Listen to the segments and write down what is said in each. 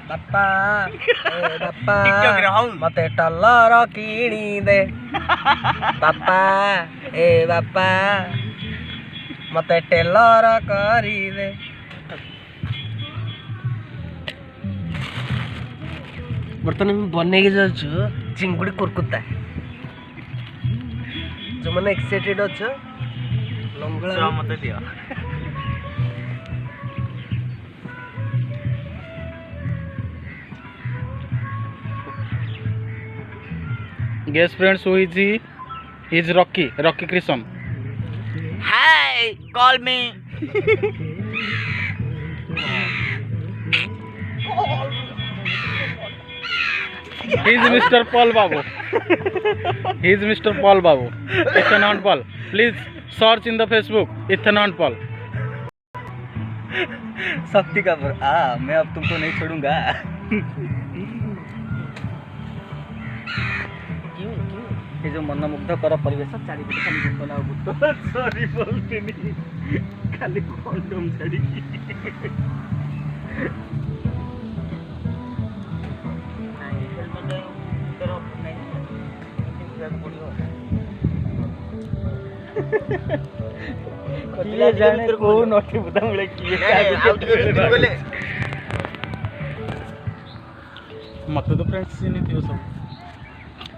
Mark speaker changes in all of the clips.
Speaker 1: बापा बापा मते टल्लर किणी दे बापा ए बापा मते टेलर करी दे। बर्तमान हम बने चिंगुड़ी कुरकुता जो मैंने एक्साइटेड अच्छ लंगड़ा मत दिया।
Speaker 2: Guess friends, who is he? He is Rocky Krishnan.
Speaker 1: Hi, call me.
Speaker 2: He is Mr. Paul Babu. He is Mr. Paul Babu. Ethan on Paul. Please search in the Facebook. Ethan on Paul.
Speaker 1: शक्ति का मैं अब तुमको नहीं छोड़ूंगा। ये जो मनमुग्धकर परिवेश चारिपटे खाली भूत भूत सॉरी बोलते नहीं खाली कंडोम छाड़ी जाने को नोटी बुता मिले
Speaker 2: मत तो फ्रेंड्स नहीं थी सब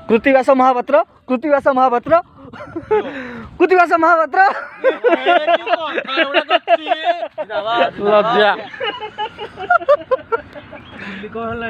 Speaker 1: कृतिवास महापात्र कृतिवास महापात्र कृतिवास महापात्र
Speaker 2: लज्जा
Speaker 1: कौन